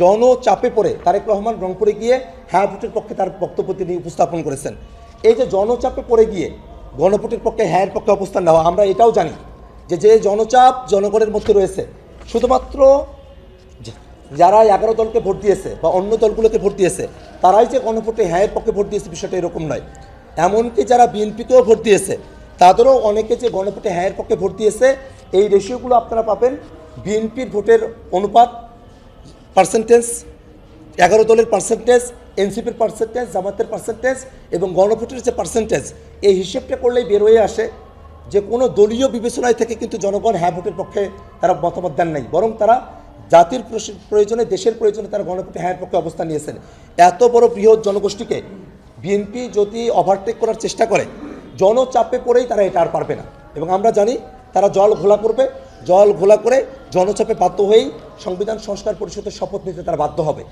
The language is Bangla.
জনচাপে পড়ে তারেক রহমান রংপুরে গিয়ে হ্যাঁ ভোটের পক্ষে তার বক্তব্য তিনি উপস্থাপন করেছেন। এই যে জনচাপে পড়ে গিয়ে গণভোটের পক্ষে হ্যাঁর পক্ষে অবস্থান নেওয়া, আমরা এটাও জানি যে জনচাপ জনগণের মধ্যে রয়েছে, শুধুমাত্র যারা 11 দলকে ভোট দিয়েছে বা অন্য দলগুলোকে ভোট দিয়েছে তারাই যে গণভোটে হ্যাঁর পক্ষে ভোট দিয়েছে বিষয়টা এরকম নয়। এমনকি যারা বিএনপিকেও ভোট দিয়েছে তাদেরও অনেকে যে গণভোটে হ্যাঁর পক্ষে ভোট দিয়েছে, এই রেশিওগুলো আপনারা পাবেন। বিএনপির ভোটের অনুপাত পার্সেন্টেজ, 11 দলের পার্সেন্টেজ, এনসিপির পার্সেন্টেজ, জামাতের পার্সেন্টেজ এবং গণভোটের যে পার্সেন্টেজ, এই হিসেবটা করলেই বের হয়ে আসে যে কোনো দলীয় বিবেচনায় থেকে কিন্তু জনগণ হ্যাঁ ভোটের পক্ষে তারা মতামত দেন নাই, বরং তারা জাতির প্রয়োজনে, দেশের প্রয়োজনে তারা গণভোটে হ্যাঁ পক্ষে অবস্থান নিয়েছেন। এত বড় বৃহৎ জনগোষ্ঠীকে বিএনপি যদি ওভারটেক করার চেষ্টা করে, জনচাপে পড়েই তারা এটা আর পারবে না। এবং আমরা জানি তারা জল ঘোলা করবে, জল ঘোলা করে জনচাপে বাধ্য হয়েই সংবিধান সংস্কার পরিষদের শপথ নিতে তারা বাধ্য হবে।